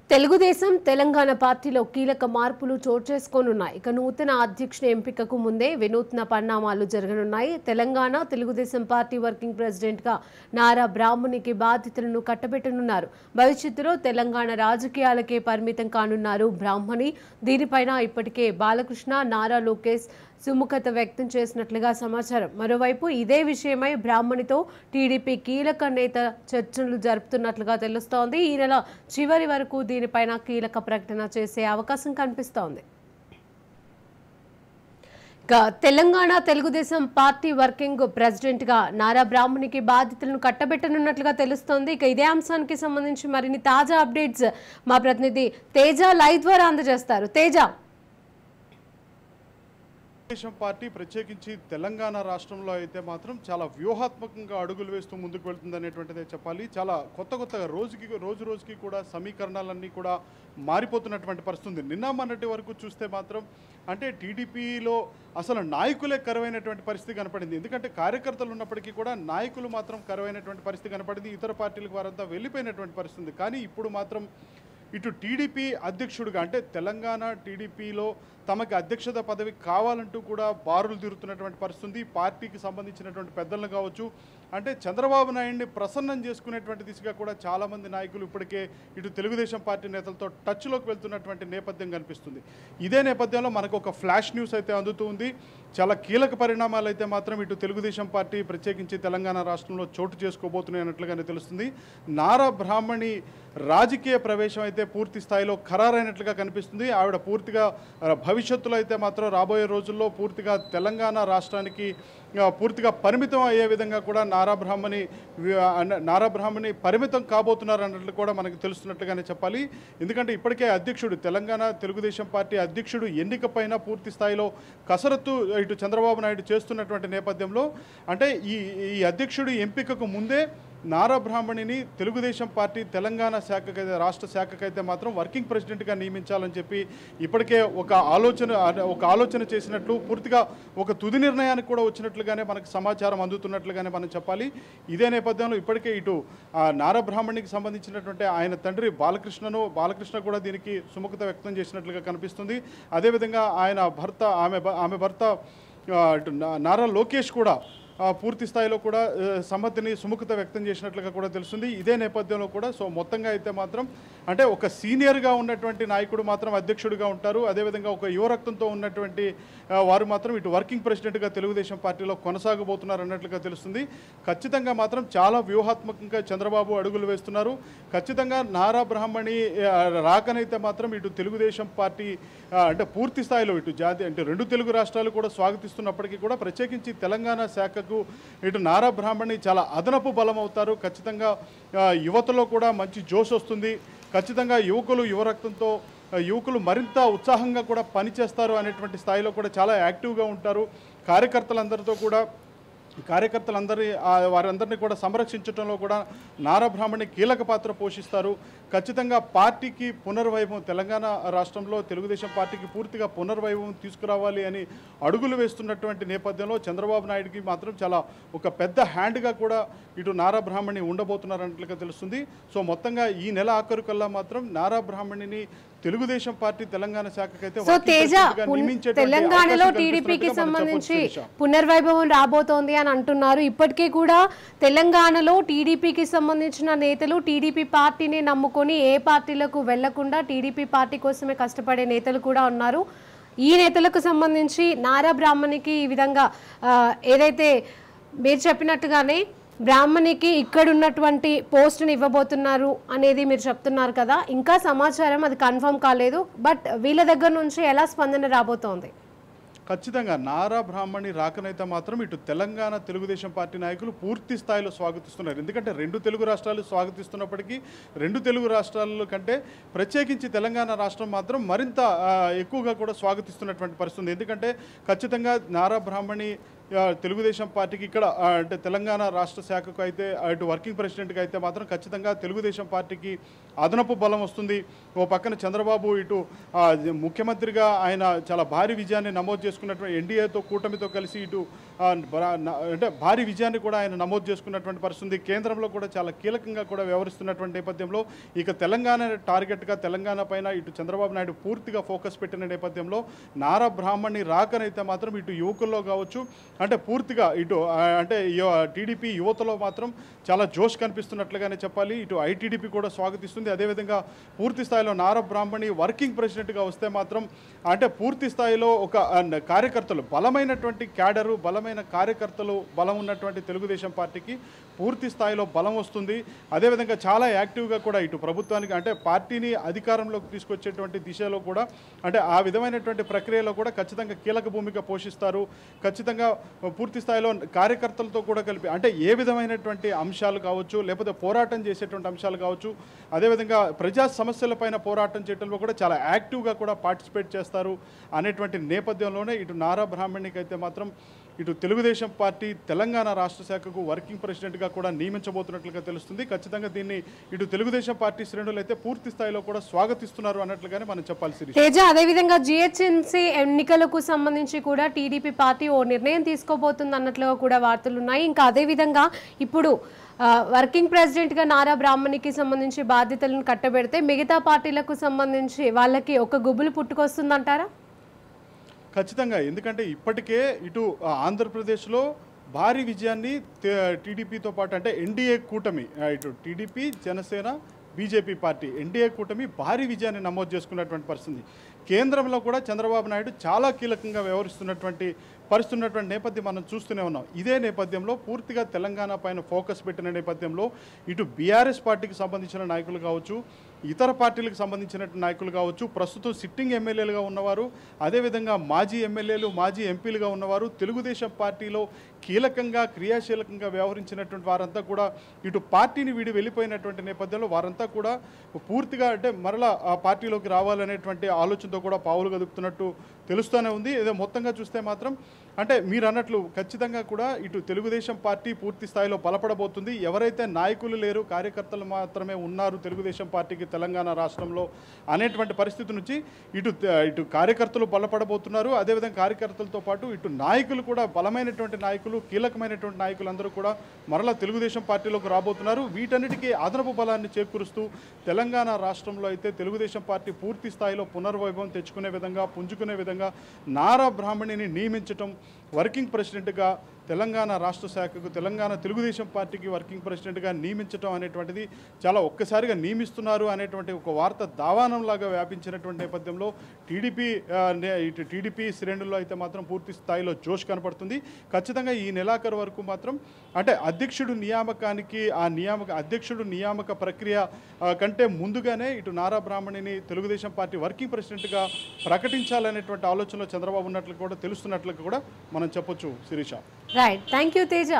తెలుగుదేశం తెలంగాణ పార్టీలో కీలక మార్పులు చోటు చేసుకోనున్నాయి. ఇక నూతన అధ్యక్షుని ఎంపికకు ముందే వినూత్న పరిణామాలు జరగనున్నాయి. Telangana Telugu Desam party working president గా నారా బ్రాహ్మణికి బాధ్యతలను కట్టబెట్టనున్నారు. భవిష్యత్తులో తెలంగాణ రాజకీయాలకే పరిమితం కానున్నారు బ్రాహ్మణి. దీనిపైన ఇప్పటికే బాలకృష్ణ, నారా లోకేష్ సుముఖత వ్యక్తం చేసినట్లుగా సమాచారం. మరోవైపు ఇదే విషయమై బ్రాహ్మణితో టీడీపీ కీలక నేత చర్చలు జరుపుతున్నట్లుగా తెలుస్తోంది. ఈ నెల చివరి వరకు దీనిపైన కీలక ప్రకటన చేసే అవకాశం కనిపిస్తోంది. ఇక Telangana Telugu Desam party working president గా నారా బ్రాహ్మణికి బాధ్యతలను కట్టబెట్టనున్నట్లుగా తెలుస్తోంది. ఇక ఇదే అంశానికి సంబంధించి మరిన్ని తాజా అప్డేట్స్ మా ప్రతినిధి తేజ లైవ్ ద్వారా అందజేస్తారు. తేజ, తెలుగుదేశం పార్టీ ప్రత్యేకించి తెలంగాణ రాష్ట్రంలో అయితే మాత్రం చాలా వ్యూహాత్మకంగా అడుగులు వేస్తూ ముందుకు వెళ్తుంది అనేటువంటిదే చెప్పాలి. చాలా కొత్తగా రోజుకి కూడా సమీకరణాలన్నీ కూడా మారిపోతున్నటువంటి పరిస్థితి. నిన్న మొన్నటి వరకు చూస్తే మాత్రం అంటే టీడీపీలో అసలు నాయకులే కరువైనటువంటి పరిస్థితి కనపడింది. ఎందుకంటే కార్యకర్తలు ఉన్నప్పటికీ కూడా నాయకులు మాత్రం కరువైనటువంటి పరిస్థితి కనపడింది. ఇతర పార్టీలకు వారంతా వెళ్ళిపోయినటువంటి పరిస్థితి. కానీ ఇప్పుడు మాత్రం ఇటు టీడీపీ అధ్యక్షుడిగా అంటే తెలంగాణ టీడీపీలో తమకి అధ్యక్షత పదవి కావాలంటూ కూడా బారులు తీరుతున్నటువంటి పరిస్థితి. పార్టీకి సంబంధించినటువంటి పెద్దలను కావచ్చు, అంటే చంద్రబాబు నాయుడిని ప్రసన్నం చేసుకునేటువంటి దిశగా కూడా చాలామంది నాయకులు ఇప్పటికే ఇటు తెలుగుదేశం పార్టీ నేతలతో టచ్లోకి వెళ్తున్నటువంటి నేపథ్యం కనిపిస్తుంది. ఇదే నేపథ్యంలో మనకు ఒక ఫ్లాష్ న్యూస్ అయితే అందుతుంది. చాలా కీలక పరిణామాలు అయితే మాత్రం ఇటు తెలుగుదేశం పార్టీ ప్రత్యేకించి తెలంగాణ రాష్ట్రంలో చోటు చేసుకోబోతున్నాయి అన్నట్లుగానే తెలుస్తుంది. నారా బ్రాహ్మణి రాజకీయ ప్రవేశం అయితే పూర్తి స్థాయిలో ఖరారైనట్లుగా కనిపిస్తుంది. ఆవిడ పూర్తిగా భవిష్యత్తులో అయితే మాత్రం రాబోయే రోజుల్లో పూర్తిగా తెలంగాణ రాష్ట్రానికి పూర్తిగా పరిమితం అయ్యే విధంగా కూడా నారా బ్రాహ్మణి పరిమితం కాబోతున్నారు అన్నట్లు కూడా మనకు తెలుస్తున్నట్లుగానే చెప్పాలి. ఎందుకంటే ఇప్పటికే అధ్యక్షుడు తెలంగాణ తెలుగుదేశం పార్టీ అధ్యక్షుడు ఎన్నిక పైన పూర్తి స్థాయిలో కసరత్తు ఇటు చంద్రబాబు నాయుడు చేస్తున్నటువంటి నేపథ్యంలో అంటే ఈ అధ్యక్షుడి ఎంపికకు ముందే నారా బ్రాహ్మణిని తెలుగుదేశం పార్టీ తెలంగాణ శాఖకైతే రాష్ట్ర శాఖకైతే మాత్రం వర్కింగ్ ప్రెసిడెంట్గా నియమించాలని చెప్పి ఇప్పటికే ఒక ఆలోచన చేసినట్లు పూర్తిగా ఒక తుది నిర్ణయానికి కూడా వచ్చినట్లుగానే మనకు సమాచారం అందుతున్నట్లుగానే మనం చెప్పాలి. ఇదే నేపథ్యంలో ఇప్పటికే ఇటు నారా బ్రాహ్మణికి సంబంధించినటువంటి ఆయన తండ్రి బాలకృష్ణ కూడా దీనికి సుముఖత వ్యక్తం చేసినట్లుగా కనిపిస్తుంది. అదేవిధంగా ఆమె భర్త నారా లోకేష్ కూడా పూర్తి స్థాయిలో కూడా సమ్మతిని సుముఖత వ్యక్తం చేసినట్లుగా కూడా తెలుస్తుంది. ఇదే నేపథ్యంలో కూడా మొత్తంగా అయితే మాత్రం అంటే ఒక సీనియర్గా ఉన్నటువంటి నాయకుడు మాత్రం అధ్యక్షుడిగా ఉంటారు. అదేవిధంగా ఒక యువరక్తంతో ఉన్నటువంటి వారు మాత్రం ఇటు వర్కింగ్ ప్రెసిడెంట్గా తెలుగుదేశం పార్టీలో కొనసాగబోతున్నారు అన్నట్లుగా తెలుస్తుంది. ఖచ్చితంగా మాత్రం చాలా వ్యూహాత్మకంగా చంద్రబాబు అడుగులు వేస్తున్నారు. ఖచ్చితంగా నారా బ్రాహ్మణి రాకనైతే మాత్రం ఇటు తెలుగుదేశం పార్టీ అంటే పూర్తి స్థాయిలో ఇటు అంటే రెండు తెలుగు రాష్ట్రాలు కూడా స్వాగతిస్తున్నప్పటికీ కూడా ప్రత్యేకించి తెలంగాణ శాఖ ఇటు నారా బ్రాహ్మణి చాలా అదనపు బలం అవుతారు. ఖచ్చితంగా యువతలో కూడా మంచి జోష్ వస్తుంది. ఖచ్చితంగా యువకులు మరింత ఉత్సాహంగా కూడా పనిచేస్తారు అనేటువంటి స్థాయిలో కూడా చాలా యాక్టివ్గా ఉంటారు. వారందరినీ కూడా సంరక్షించడంలో కూడా నారా బ్రాహ్మణి కీలక పాత్ర పోషిస్తారు. ఖచ్చితంగా పార్టీకి పునర్వైభవం తెలంగాణ రాష్ట్రంలో తెలుగుదేశం పార్టీకి పూర్తిగా పునర్వైభవం తీసుకురావాలి అని అడుగులు వేస్తున్నటువంటి నేపథ్యంలో చంద్రబాబు నాయుడికి మాత్రం చాలా ఒక పెద్ద హ్యాండ్గా కూడా ఇటు నారా బ్రాహ్మణి ఉండబోతున్నారన్నట్లుగా తెలుస్తుంది. మొత్తంగా ఈ నెల ఆఖరు కల్లా మాత్రం నారా బ్రాహ్మణిని తెలుగుదేశం పార్టీ తెలంగాణ శాఖకైతే తెలంగాణలో టీడీపీకి సంబంధించి పునర్వైభవం రాబోతోంది అని అంటున్నారు. ఇప్పటికే కూడా తెలంగాణలో టీడీపీకి సంబంధించిన నేతలు టీడీపీ పార్టీని నమ్ముకొని ఏ పార్టీలకు వెళ్లకుండా టీడీపీ పార్టీ కోసమే కష్టపడే నేతలు కూడా ఉన్నారు. ఈ నేతలకు సంబంధించి నారా బ్రాహ్మణికి ఈ విధంగా ఏదైతే మీరు చెప్పినట్టుగానే బ్రాహ్మణికి ఇక్కడ ఉన్నటువంటి పోస్టుని ఇవ్వబోతున్నారు అనేది మీరు చెప్తున్నారు కదా, ఇంకా సమాచారం అది కన్ఫర్మ్ కాలేదు. బట్ వీళ్ళ దగ్గర నుంచి ఎలా స్పందన రాబోతోంది? ఖచ్చితంగా నారా బ్రాహ్మణి రాకనైతే మాత్రం ఇటు తెలంగాణ తెలుగుదేశం పార్టీ నాయకులు పూర్తి స్థాయిలో స్వాగతిస్తున్నారు. ఎందుకంటే రెండు తెలుగు రాష్ట్రాలు స్వాగతిస్తున్నప్పటికీ రెండు తెలుగు రాష్ట్రాల కంటే ప్రత్యేకించి తెలంగాణ రాష్ట్రం మాత్రం మరింత ఎక్కువగా కూడా స్వాగతిస్తున్నటువంటి పరిస్థితి. ఎందుకంటే ఖచ్చితంగా నారా బ్రాహ్మణి తెలుగుదేశం పార్టీకి ఇక్కడ అంటే తెలంగాణ రాష్ట్ర శాఖకు అయితే అటు వర్కింగ్ ప్రెసిడెంట్కి అయితే మాత్రం ఖచ్చితంగా తెలుగుదేశం పార్టీకి అదనపు బలం వస్తుంది. ఓ పక్కన చంద్రబాబు ఇటు ముఖ్యమంత్రిగా ఆయన చాలా భారీ విజయాన్ని నమోదు చేసుకున్నటువంటి ఎన్డీఏతో కూటమితో కలిసి ఇటు అంటే భారీ విజయాన్ని కూడా ఆయన నమోదు చేసుకున్నటువంటి పరిస్థితి. కేంద్రంలో కూడా చాలా కీలకంగా కూడా వ్యవహరిస్తున్నటువంటి నేపథ్యంలో ఇక తెలంగాణ టార్గెట్గా తెలంగాణ పైన ఇటు చంద్రబాబు నాయుడు పూర్తిగా ఫోకస్ పెట్టిన నేపథ్యంలో నారా బ్రాహ్మణి రాకనైతే మాత్రం ఇటు యువకుల్లో కావచ్చు, అంటే పూర్తిగా ఇటు అంటే టీడీపీ యువతలో మాత్రం చాలా జోష్ కనిపిస్తున్నట్లుగానే చెప్పాలి. ఇటు ఐటీడీపీ కూడా స్వాగతిస్తుంది. అదేవిధంగా పూర్తి స్థాయిలో నారా బ్రాహ్మణి వర్కింగ్ ప్రెసిడెంట్గా వస్తే మాత్రం అంటే పూర్తి స్థాయిలో ఒక కార్యకర్తలు బలమైనటువంటి క్యాడరు, బలమైన కార్యకర్తలు బలం ఉన్నటువంటి తెలుగుదేశం పార్టీకి పూర్తి స్థాయిలో బలం వస్తుంది. అదేవిధంగా చాలా యాక్టివ్గా కూడా ఇటు ప్రభుత్వానికి అంటే పార్టీని అధికారంలోకి తీసుకొచ్చేటువంటి దిశలో కూడా అంటే ఆ విధమైనటువంటి ప్రక్రియలో కూడా ఖచ్చితంగా కీలక భూమిక పోషిస్తారు. ఖచ్చితంగా పూర్తి స్థాయిలో కార్యకర్తలతో కూడా కలిపి అంటే ఏ విధమైనటువంటి అంశాలు కావచ్చు, లేకపోతే పోరాటం చేసేటువంటి అంశాలు కావచ్చు, అదేవిధంగా ప్రజా సమస్యలపైన పోరాటం చేయడంలో కూడా చాలా యాక్టివ్గా కూడా పార్టిసిపేట్ చేస్తారు అనేటువంటి నేపథ్యంలోనే ఇటు నారా బ్రాహ్మణికి అయితే మాత్రం ఇటు తెలుగుదేశం పార్టీ తెలంగాణ రాష్ట్ర శాఖకు వర్కింగ్ ప్రెసిడెంట్గా కూడా నియమించబోతున్నట్లుగా తెలుస్తుంది. ఖచ్చితంగా దీన్ని ఇటు తెలుగుదేశం పార్టీ శ్రేణులు అయితే పూర్తి స్థాయిలో కూడా స్వాగతిస్తున్నారు అన్నట్లుగానే మనం చెప్పాల్సి. తేజ, అదేవిధంగా జిహెచ్ఎంసీ ఎన్నికలకు సంబంధించి కూడా టీడీపీ పార్టీ ఓ నిర్ణయం తీసుకోబోతుంది అన్నట్లుగా కూడా వార్తలు ఉన్నాయి. ఇంకా అదేవిధంగా ఇప్పుడు వర్కింగ్ ప్రెసిడెంట్గా నారా బ్రాహ్మణికి సంబంధించి బాధ్యతలను కట్టబెడితే మిగతా పార్టీలకు సంబంధించి వాళ్ళకి ఒక గుబులు పుట్టుకొస్తుందంటారా? ఖచ్చితంగా. ఎందుకంటే ఇప్పటికే ఇటు ఆంధ్రప్రదేశ్లో భారీ విజయాన్ని టీడీపీతో పాటు అంటే ఎన్డీఏ కూటమి ఇటు TDP, Janasena, BJP party NDA కూటమి భారీ విజయాన్ని నమోదు చేసుకున్నటువంటి పరిస్థితి. కేంద్రంలో కూడా చంద్రబాబు నాయుడు చాలా కీలకంగా వ్యవహరిస్తున్నటువంటి నేపథ్యం మనం చూస్తూనే ఉన్నాం. ఇదే నేపథ్యంలో పూర్తిగా తెలంగాణ పైన ఫోకస్ పెట్టిన నేపథ్యంలో ఇటు బీఆర్ఎస్ పార్టీకి సంబంధించిన నాయకులు కావచ్చు, ఇతర పార్టీలకు సంబంధించిన నాయకులు కావచ్చు, ప్రస్తుతం సిట్టింగ్ ఎమ్మెల్యేలుగా ఉన్నవారు, అదేవిధంగా మాజీ ఎమ్మెల్యేలు, మాజీ ఎంపీలుగా ఉన్నవారు, తెలుగుదేశం పార్టీలో కీలకంగా క్రియాశీలకంగా వ్యవహరించినటువంటి వారంతా కూడా ఇటు పార్టీని వీడి వెళ్ళిపోయినటువంటి నేపథ్యంలో వారంతా కూడా పూర్తిగా అంటే మరలా ఆ పార్టీలోకి రావాలనేటువంటి ఆలోచనతో కూడా పావులు కదుపుతున్నట్టు తెలుస్తూనే ఉంది. ఏదో మొత్తంగా చూస్తే మాత్రం అంటే మీరు అన్నట్లు ఖచ్చితంగా కూడా ఇటు తెలుగుదేశం పార్టీ పూర్తి స్థాయిలో బలపడబోతుంది. ఎవరైతే నాయకులు లేరు, కార్యకర్తలు మాత్రమే ఉన్నారు తెలుగుదేశం పార్టీకి తెలంగాణ రాష్ట్రంలో అనేటువంటి పరిస్థితి నుంచి ఇటు కార్యకర్తలు బలపడబోతున్నారు. అదేవిధంగా కార్యకర్తలతో పాటు ఇటు నాయకులు కూడా బలమైనటువంటి నాయకులు, కీలకమైనటువంటి నాయకులందరూ కూడా మరలా తెలుగుదేశం పార్టీలోకి రాబోతున్నారు. వీటన్నిటికీ అదనపు బలాన్ని చేకూరుస్తూ తెలంగాణ రాష్ట్రంలో అయితే తెలుగుదేశం పార్టీ పూర్తి స్థాయిలో పునర్వైభవం తెచ్చుకునే విధంగా, పుంజుకునే విధంగా నారా బ్రాహ్మణిని నియమించటం, వర్కింగ్ ప్రెసిడెంట్గా తెలంగాణ రాష్ట్ర శాఖకు తెలంగాణ తెలుగుదేశం పార్టీకి వర్కింగ్ ప్రెసిడెంట్గా నియమించడం అనేటువంటిది చాలా ఒక్కసారిగా నియమిస్తున్నారు అనేటువంటి ఒక వార్త దావానంలాగా వ్యాపించినటువంటి నేపథ్యంలో టీడీపీ శ్రేణుల్లో అయితే మాత్రం పూర్తి స్థాయిలో జోష్ కనపడుతుంది. ఖచ్చితంగా ఈ నెలాఖరు వరకు మాత్రం అంటే అధ్యక్షుడు నియామక ప్రక్రియ కంటే ముందుగానే ఇటు నారా బ్రాహ్మణిని తెలుగుదేశం పార్టీ వర్కింగ్ ప్రెసిడెంట్గా ప్రకటించాలనేటువంటి ఆలోచనలో చంద్రబాబు ఉన్నట్లు కూడా తెలుస్తున్నట్లు కూడా మనం చెప్పొచ్చు Sirisha. Right, thank you Teja.